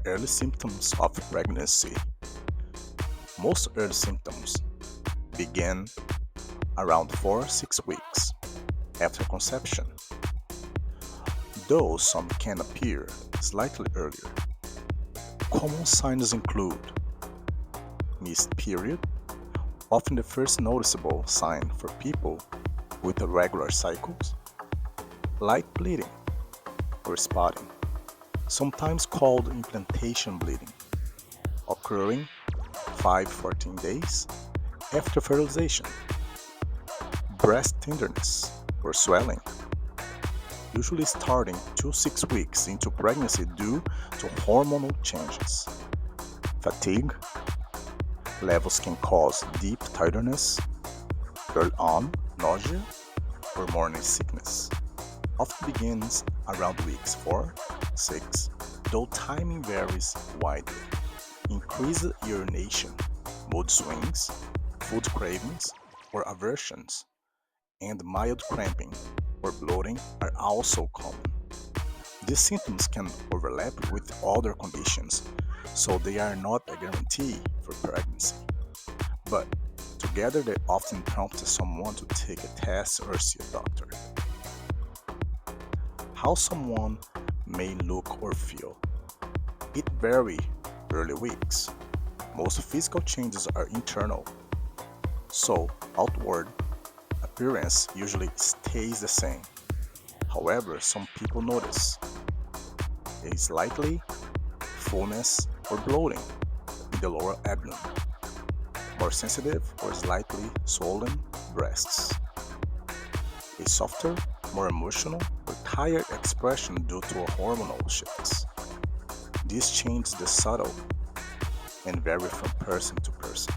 Early symptoms of pregnancy. Most early symptoms begin around 4-6 weeks after conception, though some can appear slightly earlier. Common signs include missed period, often the first noticeable sign for people with irregular cycles, light bleeding or spotting, sometimes called implantation bleeding, occurring 5-14 days after fertilization, breast tenderness or swelling, usually starting 2-6 weeks into pregnancy due to hormonal changes, fatigue, levels can cause deep tiredness, early on nausea, or morning sickness. Often begins around weeks 4-6, though timing varies widely. Increased urination, mood swings, food cravings or aversions, and mild cramping or bloating are also common. These symptoms can overlap with other conditions, so they are not a guarantee for pregnancy. But together they often prompt someone to take a test or see a doctor. How someone may look or feel. It varies early weeks. Most physical changes are internal, so outward appearance usually stays the same. However, some people notice a slightly fullness or bloating in the lower abdomen, more sensitive or slightly swollen breasts, a softer, more emotional or tired expression due to hormonal shifts. These changes are subtle and vary from person to person.